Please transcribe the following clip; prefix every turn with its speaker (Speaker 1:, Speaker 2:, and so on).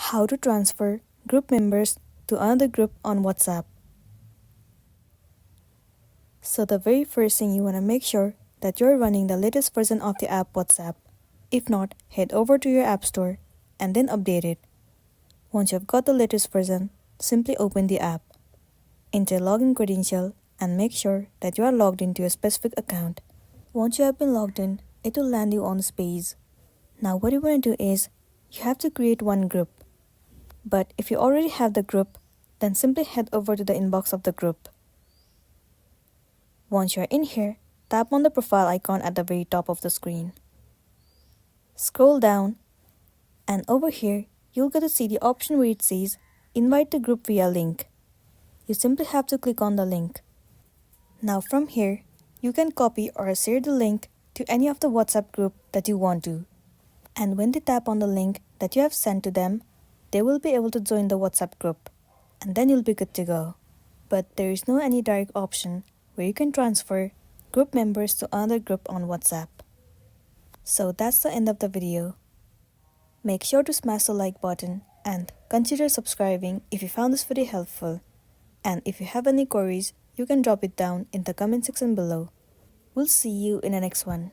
Speaker 1: How to transfer group members to another group on WhatsApp. So the very first thing you want to make sure that you're running the latest version of the app WhatsApp. If not, head over to your app store and then update it. Once you've got the latest version, simply open the app. Enter login credential and make sure that you are logged into a specific account. Once you have been logged in, it will land you on this page. Now what you want to do is, you have to create one group. But if you already have the group, then simply head over to the inbox of the group. Once you're in here, tap on the profile icon at the very top of the screen. Scroll down, and over here, you'll get to see the option where it says, Invite the group via link. You simply have to click on the link. Now from here, you can copy or share the link to any of the WhatsApp group that you want to. And when they tap on the link that you have sent to them, they will be able to join the WhatsApp group, and then you'll be good to go. But there is no any direct option where you can transfer group members to another group on WhatsApp. So that's the end of the video. Make sure to smash the like button and consider subscribing if you found this video helpful. And if you have any queries, you can drop it down in the comment section below. We'll see you in the next one.